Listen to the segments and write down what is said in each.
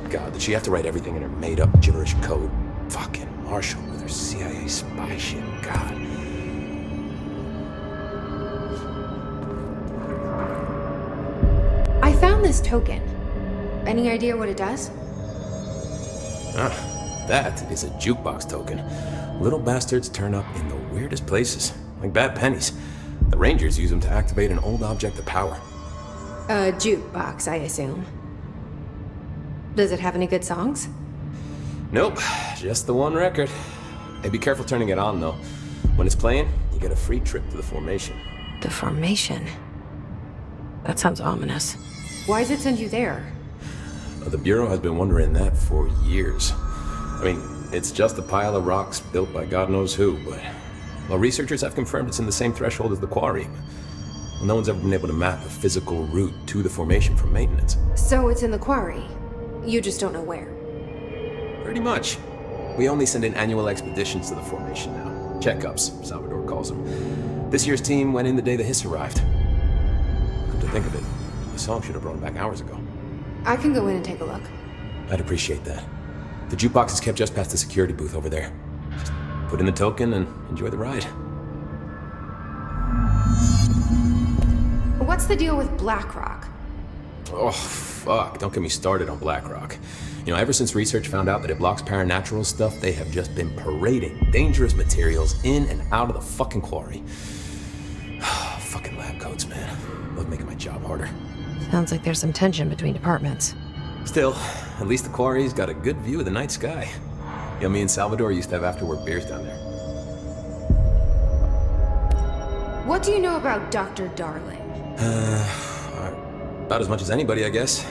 God, did she have to write everything in her made-up gibberish code? Fucking Marshall with her CIA spy shit, God. I found this token. Any idea what it does? That is a jukebox token. Little bastards turn up in the weirdest places, like bad pennies. The Rangers use them to activate an old object of power. A jukebox, I assume. Does it have any good songs? Nope, just the one record. Hey, be careful turning it on, though. When it's playing, you get a free trip to the formation. The formation? That sounds ominous. Why does it send you there? The Bureau has been wondering that for years. I mean, it's just a pile of rocks built by God knows who, but... Well, researchers have confirmed it's in the same threshold as the quarry. Well, no one's ever been able to map a physical route to the formation for maintenance. So it's in the quarry. You just don't know where. Pretty much. We only send in annual expeditions to the formation now. Checkups, Salvador calls them. This year's team went in the day the hiss arrived. Come to think of it, the song should have brought it back hours ago. I can go in and take a look. I'd appreciate that. The jukebox is kept just past the security booth over there. Just put in the token and enjoy the ride. What's the deal with BlackRock? Oh, fuck. Don't get me started on BlackRock. You know, ever since research found out that it blocks paranatural stuff, they have just been parading dangerous materials in and out of the fucking quarry. Fucking lab coats, man. Love making my job harder. Sounds like there's some tension between departments. Still, at least the quarry's got a good view of the night sky. You know, me and Salvador used to have after-work beers down there. What do you know about Dr. Darling? About as much as anybody, I guess.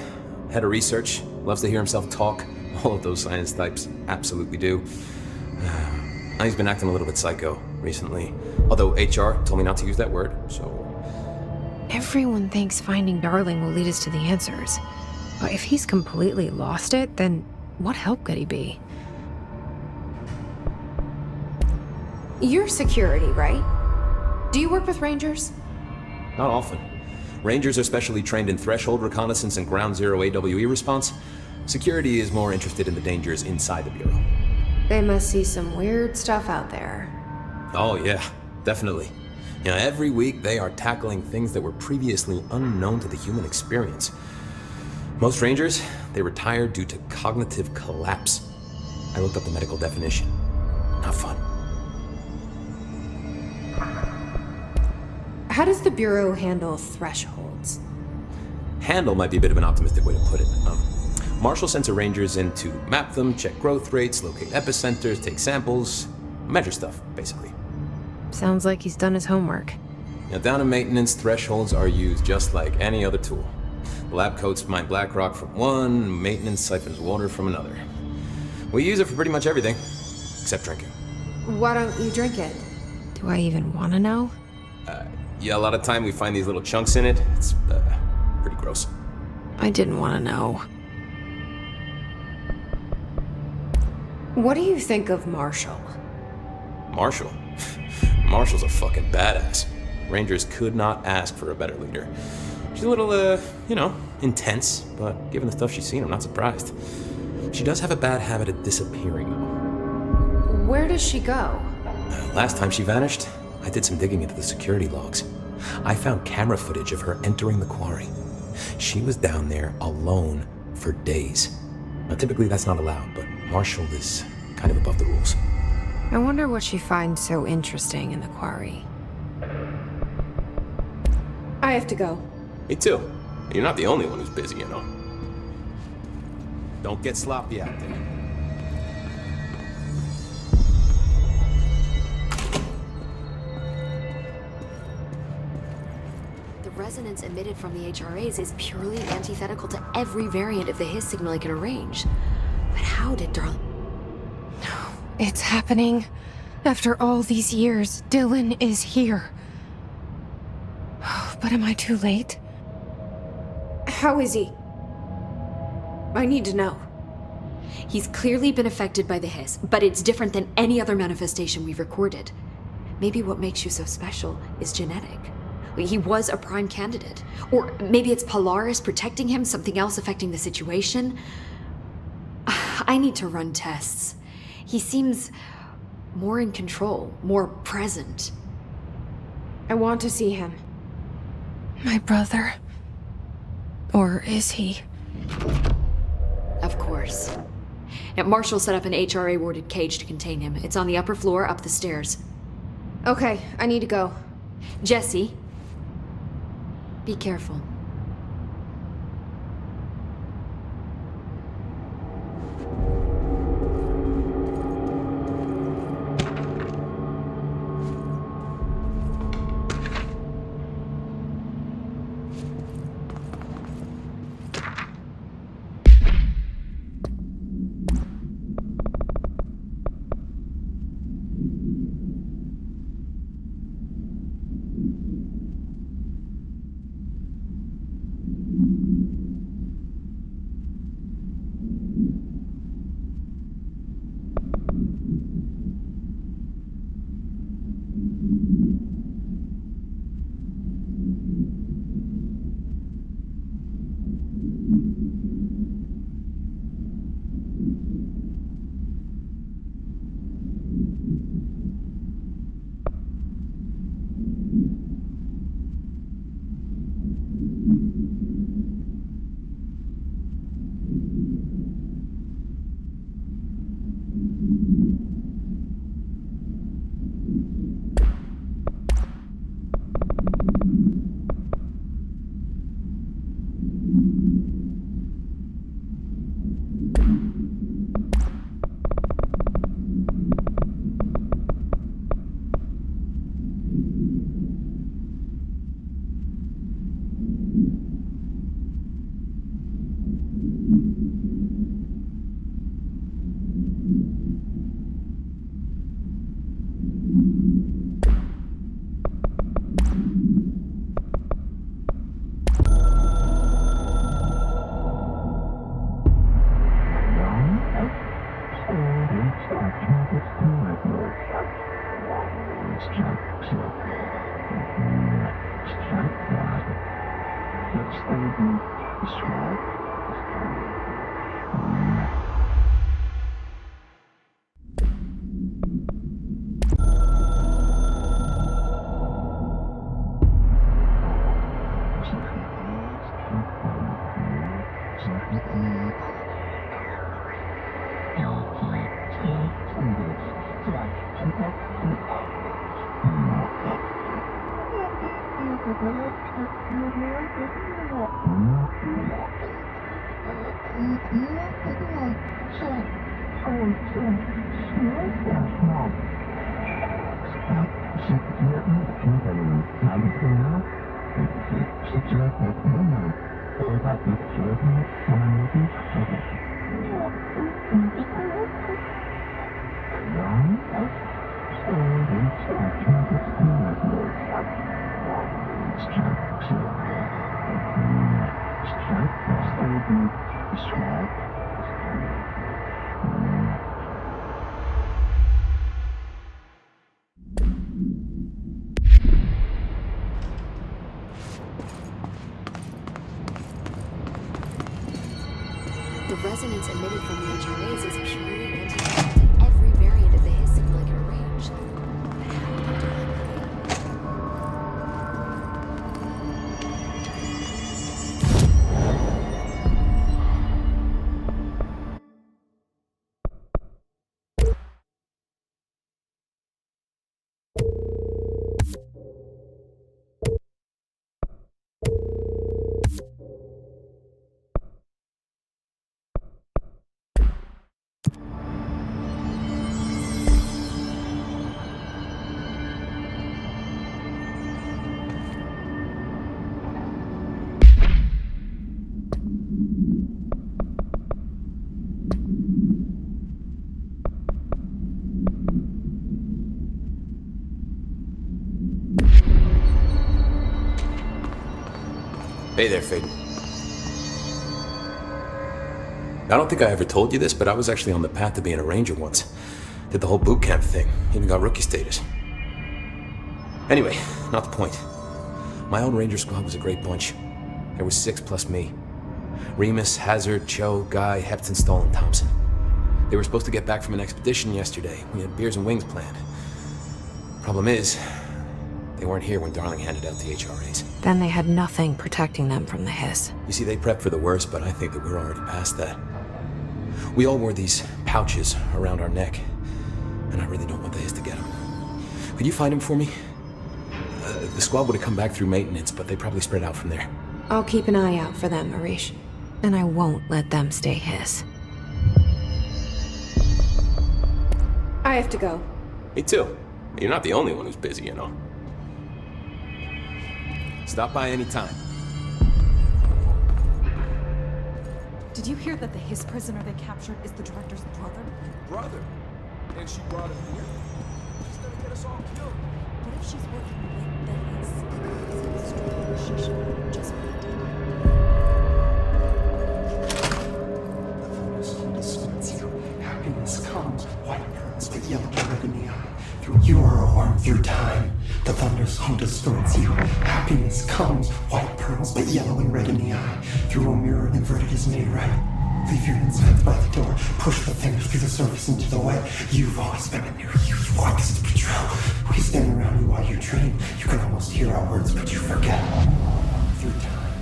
Head of research, loves to hear himself talk. All of those science types absolutely do. He's been acting a little bit psycho recently. Although HR told me not to use that word, so... Everyone thinks finding Darling will lead us to the answers. But if he's completely lost it, then what help could he be? You're security, right? Do you work with Rangers? Not often. Rangers are specially trained in threshold reconnaissance and ground zero AWE response. Security is more interested in the dangers inside the Bureau. They must see some weird stuff out there. Oh yeah, definitely. You know, every week they are tackling things that were previously unknown to the human experience. Most Rangers, they retire due to cognitive collapse. I looked up the medical definition. Not fun. How does the Bureau handle thresholds? Handle might be a bit of an optimistic way to put it. Marshall sends her Rangers in to map them, check growth rates, locate epicenters, take samples, measure stuff, basically. Sounds like he's done his homework. Now, down in maintenance, thresholds are used just like any other tool. The lab coats mine black rock from one, maintenance siphons water from another. We use it for pretty much everything, except drinking. Why don't you drink it? Do I even want to know? Yeah, a lot of time we find these little chunks in it. It's pretty gross. I didn't want to know. What do you think of Marshall? Marshall? Marshall's a fucking badass. Rangers could not ask for a better leader. She's a little, intense, but given the stuff she's seen, I'm not surprised. She does have a bad habit of disappearing, though. Where does she go? Last time she vanished, I did some digging into the security logs. I found camera footage of her entering the quarry. She was down there alone for days. Now, typically that's not allowed, but Marshall is kind of above the rules. I wonder what she finds so interesting in the quarry. I have to go. Me too. You're not the only one who's busy, you know. Don't get sloppy out there. The resonance emitted from the HRAs is purely antithetical to every variant of the Hiss signal I can arrange. But how did Darling... It's happening. After all these years, Dylan is here. But am I too late? How is he? I need to know. He's clearly been affected by the Hiss, but it's different than any other manifestation we've recorded. Maybe what makes you so special is genetic. He was a prime candidate. Or maybe it's Polaris protecting him, something else affecting the situation. I need to run tests. He seems more in control, more present. I want to see him. My brother. Or is he? Of course. Now, Marshall set up an HRA-warded cage to contain him. It's on the upper floor, up the stairs. Okay, I need to go. Jesse, be careful. The resonance emitted from the HRAs is purely anti-venom to every variant of the Hiss signal I can arrange. But how do you do it? Hey there, Faden. I don't think I ever told you this, but I was actually on the path to being a ranger once. Did the whole boot camp thing, even got rookie status. Anyway, not the point. My old ranger squad was a great bunch. There was 6 plus me. Remus, Hazard, Cho, Guy, Hepton, Stoll, and Thompson. They were supposed to get back from an expedition yesterday. We had beers and wings planned. Problem is, they weren't here when Darling handed out the HRAs. Then they had nothing protecting them from the hiss. You see, they prepped for the worst, but I think that we're already past that. We all wore these pouches around our neck, and I really don't want the hiss to get them. Could you find him for me? The squad would have come back through maintenance, but they probably spread out from there. I'll keep an eye out for them, Arish. And I won't let them stay hiss. I have to go. Me too. You're not the only one who's busy, you know. Stop by any time. Did you hear that the Hiss prisoner they captured is the director's brother? Brother? And she brought him here? She's gonna get us all killed. What if she's working with the Hiss? She should have just been dead. Happiness comes, white pearls, but yellow red in the eye. Through you are a worm through time. The thunder's home distorts you. Happiness comes, white pearls, but yellow and red in the eye. Through a mirror inverted is made right. Leave your insides by the door. Push the fingers through the surface into the wet. You've always been a near you. You want this to be true. We stand around you while you dream. You can almost hear our words, but you forget. Through time,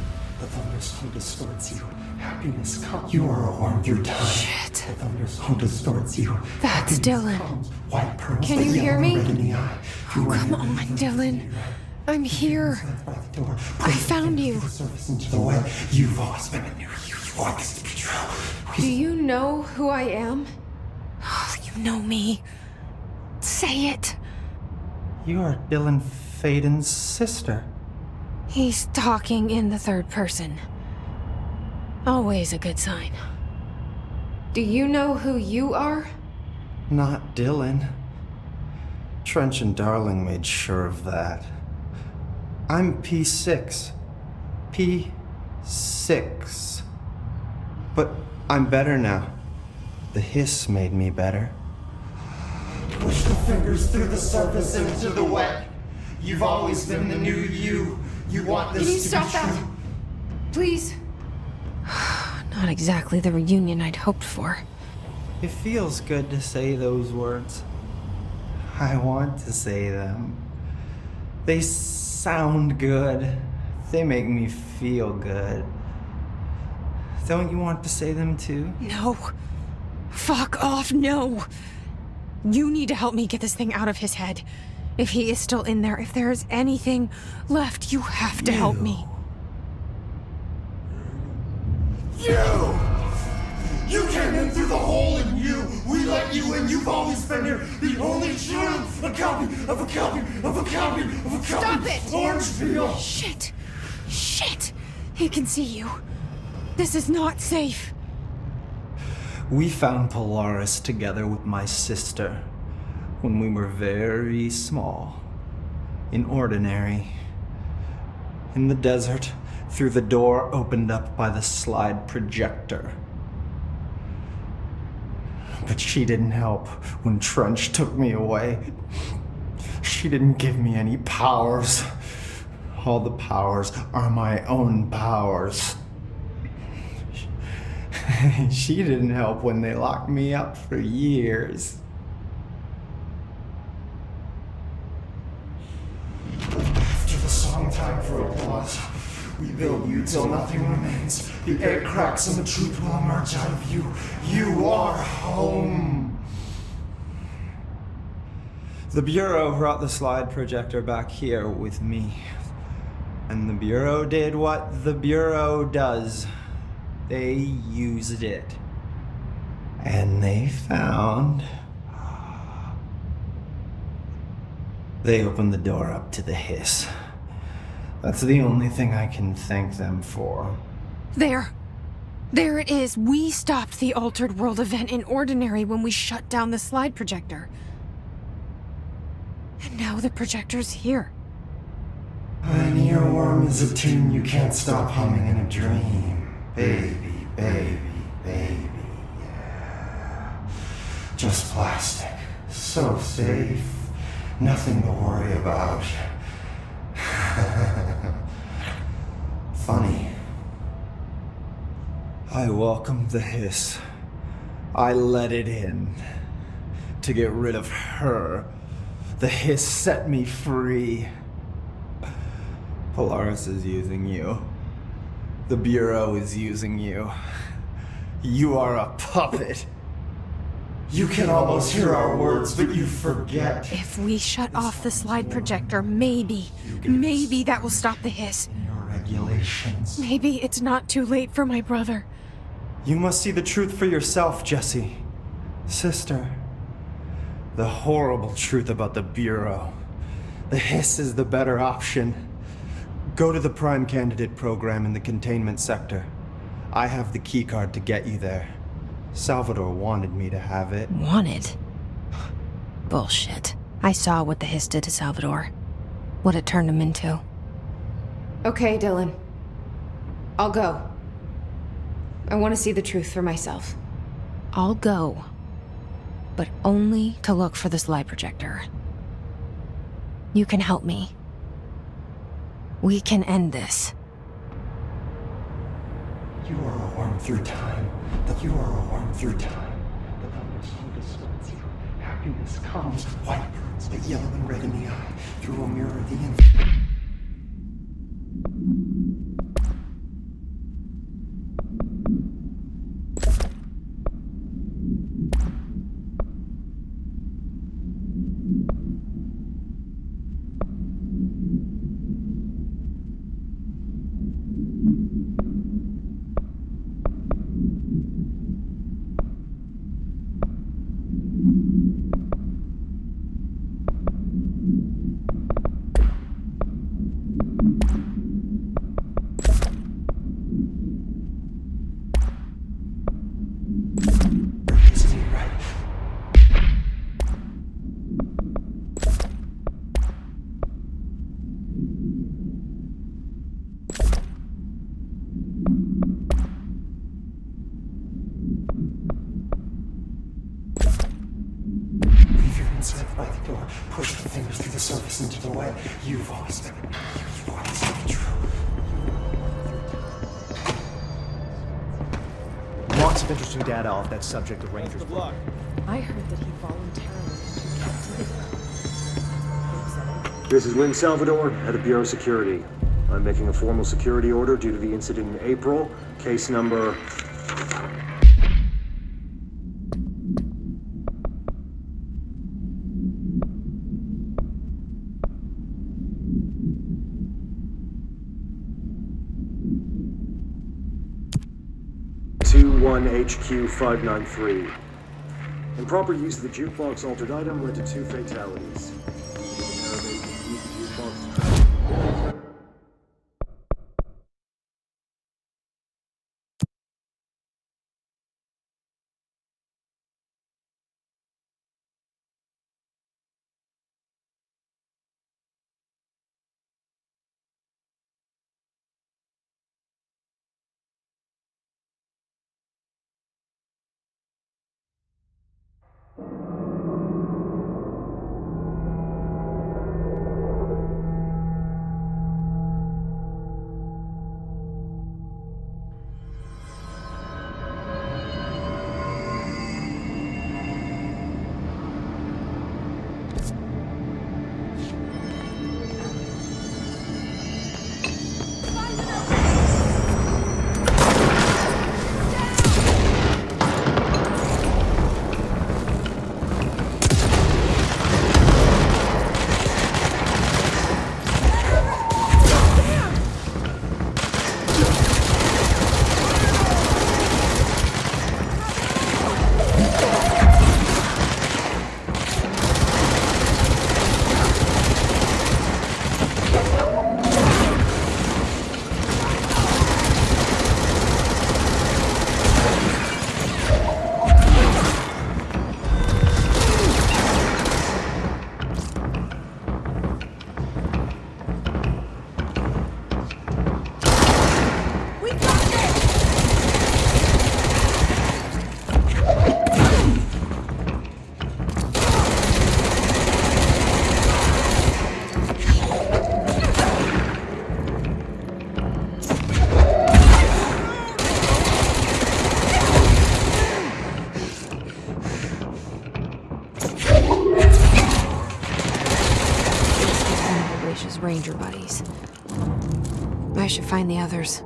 the thunder's home distorts you. Happiness comes. You are a worm through time. Shit. The thunder's home distorts you. That's Happiness Dylan. comes, white pearls, Can but you yellow hear and me? red in the eye. Oh, come on, Dylan. I'm here. I found you. Into the way. You've always been a near you. You want this to be true. Do you know who I am? You know me. Say it. You are Dylan Faden's sister. He's talking in the third person. Always a good sign. Do you know who you are? Not Dylan. Trench and Darling made sure of that. I'm P6. P6. But I'm better now. The hiss made me better. Push the fingers through the surface into the wet. You've always been the new you. You want this Can you to stop be that? true. Please. Not exactly the reunion I'd hoped for. It feels good to say those words. I want to say them. They sound good. They make me feel good. Don't you want to say them too? No. Fuck off, no. You need to help me get this thing out of his head. If he is still in there, if there is anything left, you have to help me. You came in through the hole in you. We let you in. You've always been here. The only true. A copy of a copy of a copy of a copy. Stop it! Orange peel. Shit. Shit. He can see you. This is not safe. We found Polaris together with my sister when we were very small, in Ordinary, in the desert, through the door opened up by the slide projector. But she didn't help when Trench took me away. She didn't give me any powers. All the powers are my own powers. She didn't help when they locked me up for years. After the song time for applause, we build you till nothing remains. The egg cracks and the truth will emerge out of you. You are home. The Bureau brought the slide projector back here with me. And the Bureau did what the Bureau does. They used it. And they found... They opened the door up to the hiss. That's the only thing I can thank them for. There. There it is. We stopped the Altered World event in Ordinary when we shut down the slide projector. And now the projector's here. An earworm is a tune you can't stop humming in a dream. Baby, baby, baby, yeah. Just plastic. So safe. Nothing to worry about. Funny. I welcome the hiss. I let it in to get rid of her. The hiss set me free. Polaris is using you. The Bureau is using you. You are a puppet. You can almost hear our words, but you forget. If we shut off the slide projector, maybe that will stop the hiss. Your regulations. Maybe it's not too late for my brother. You must see the truth for yourself, Jesse. Sister. The horrible truth about the Bureau. The hiss is the better option. Go to the Prime Candidate program in the containment sector. I have the keycard to get you there. Salvador wanted me to have it. Wanted? Bullshit. I saw what the hiss did to Salvador. What it turned him into. Okay, Dylan. I'll go. I want to see the truth for myself. I'll go. But only to look for the slide projector. You can help me. We can end this. You are a worm through time. You are a worm through time. The thunders home distorts you. Happiness comes, white pearls, but yellow and red in the eye. Through a mirror of the infinite. By the door, push the fingers through the surface into the wet. You've always been you've always been true. Lots of interesting data off that subject of Rangers. I heard that he voluntarily entered captivity. This is Lynn Salvador, head of Bureau Security. I'm making a formal security order due to the incident in April. Case number... HQ 593. Improper use of the jukebox altered item led to 2 fatalities. Ranger buddies. I should find the others.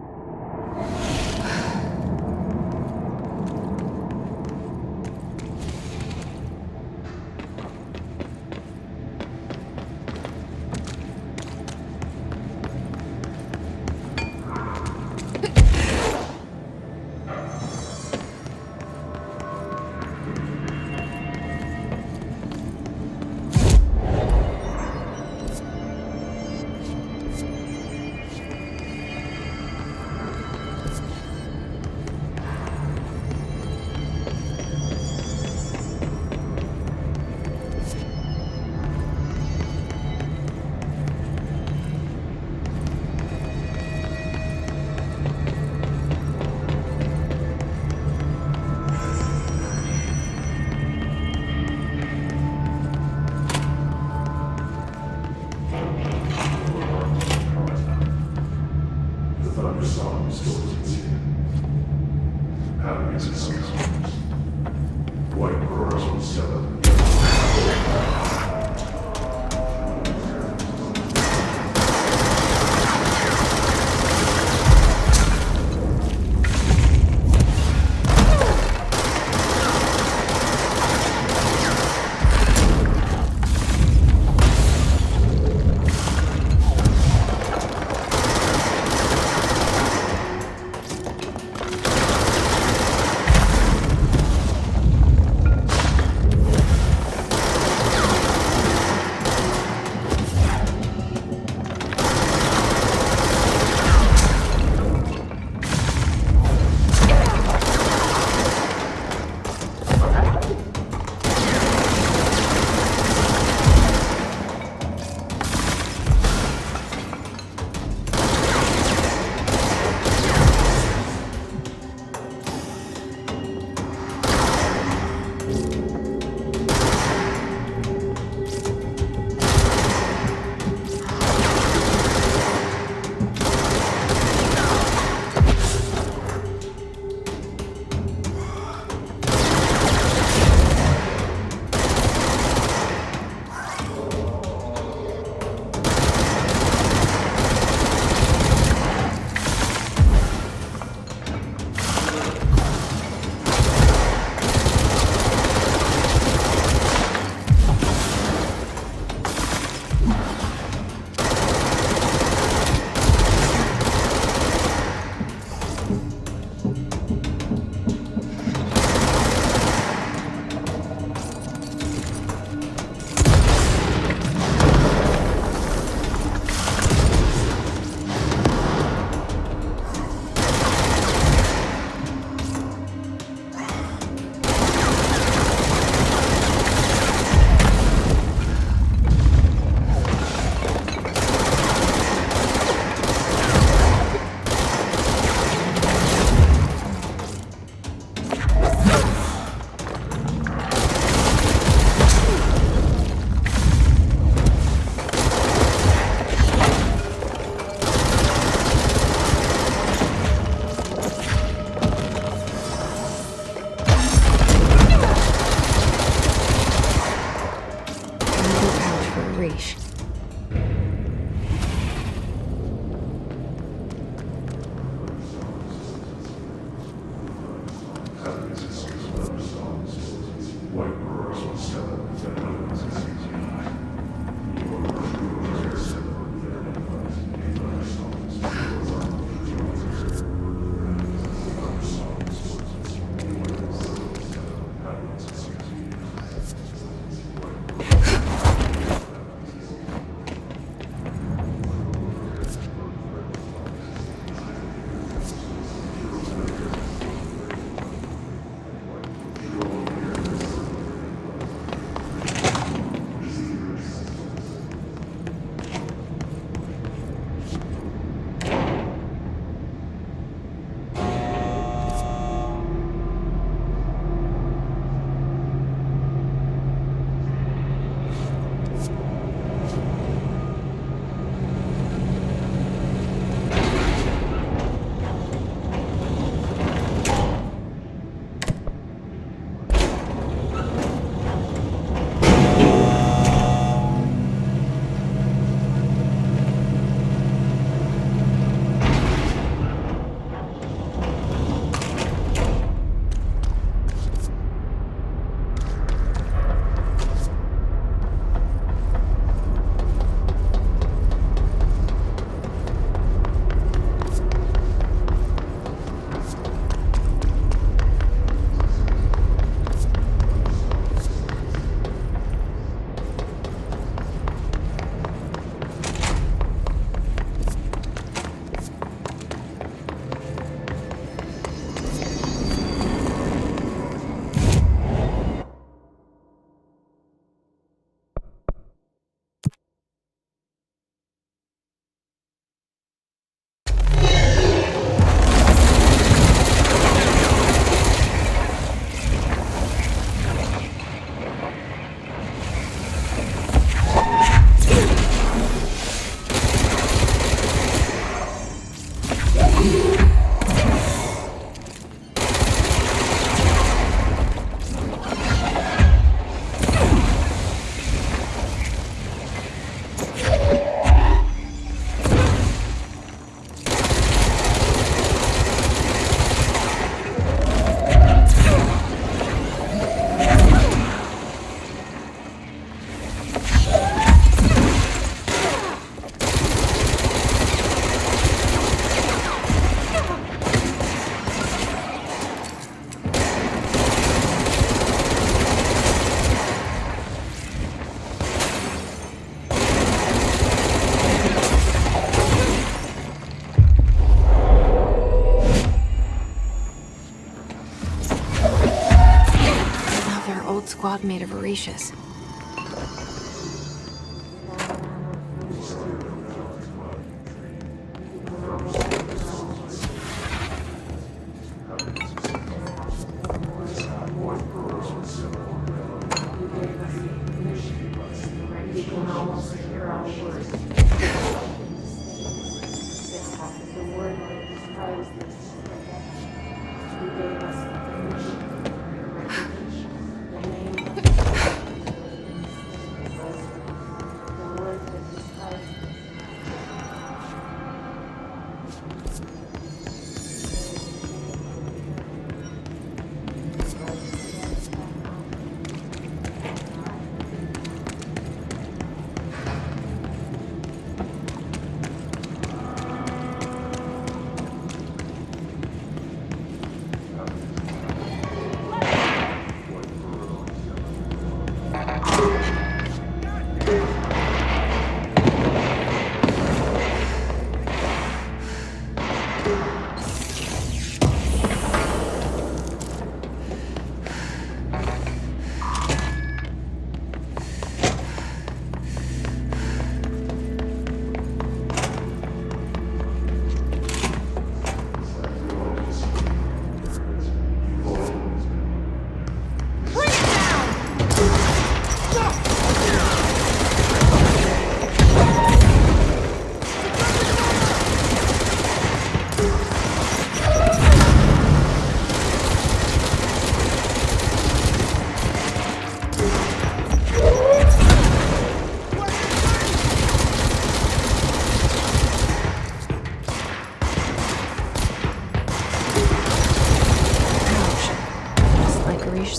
god made of Orishas.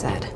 Said.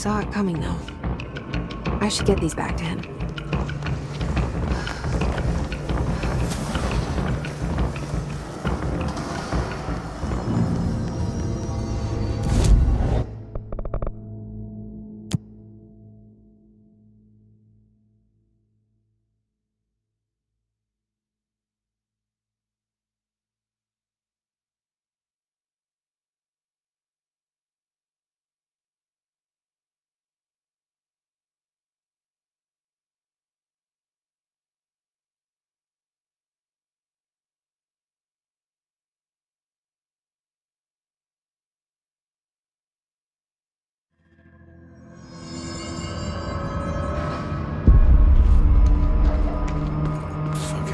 saw it coming, though. I should get these back to him.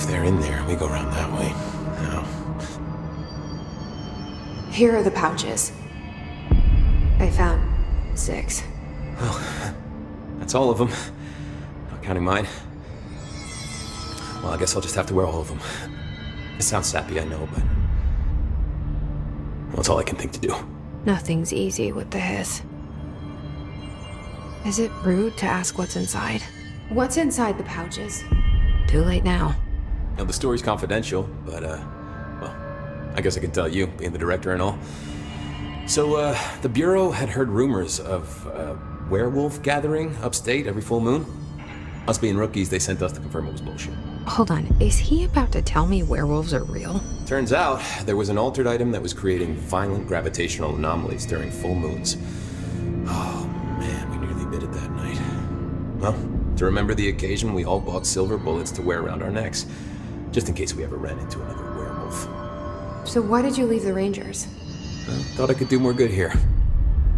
They're in there. We go around that way. No. Here are the pouches. I found 6. Well, that's all of them. Not counting mine. Well, I guess I'll just have to wear all of them. It sounds sappy, I know, but... well, it's all I can think to do. Nothing's easy with the hiss. Is it rude to ask what's inside? What's inside the pouches? Too late now. Now, the story's confidential, but, well, I guess I can tell you, being the director and all. So, the Bureau had heard rumors of a werewolf gathering upstate every full moon. Us being rookies, they sent us to confirm it was bullshit. Hold on, is he about to tell me werewolves are real? Turns out, there was an altered item that was creating violent gravitational anomalies during full moons. Oh, man, we nearly bit it that night. Well, to remember the occasion, we all bought silver bullets to wear around our necks, just in case we ever ran into another werewolf. So why did you leave the Rangers? I thought I could do more good here.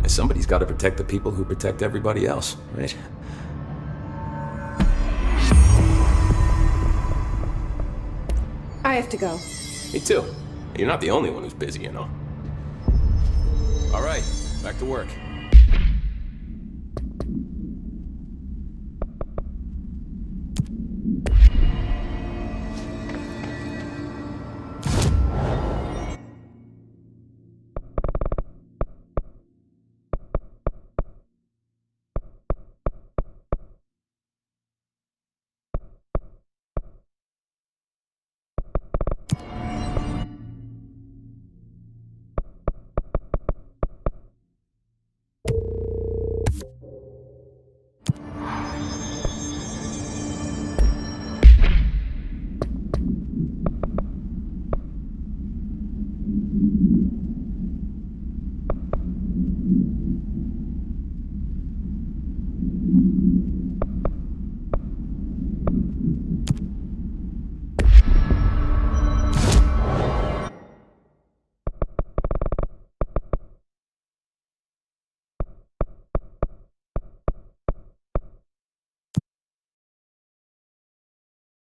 Somebody's got to protect the people who protect everybody else, right? I have to go. Me too. You're not the only one who's busy, you know. All right, back to work.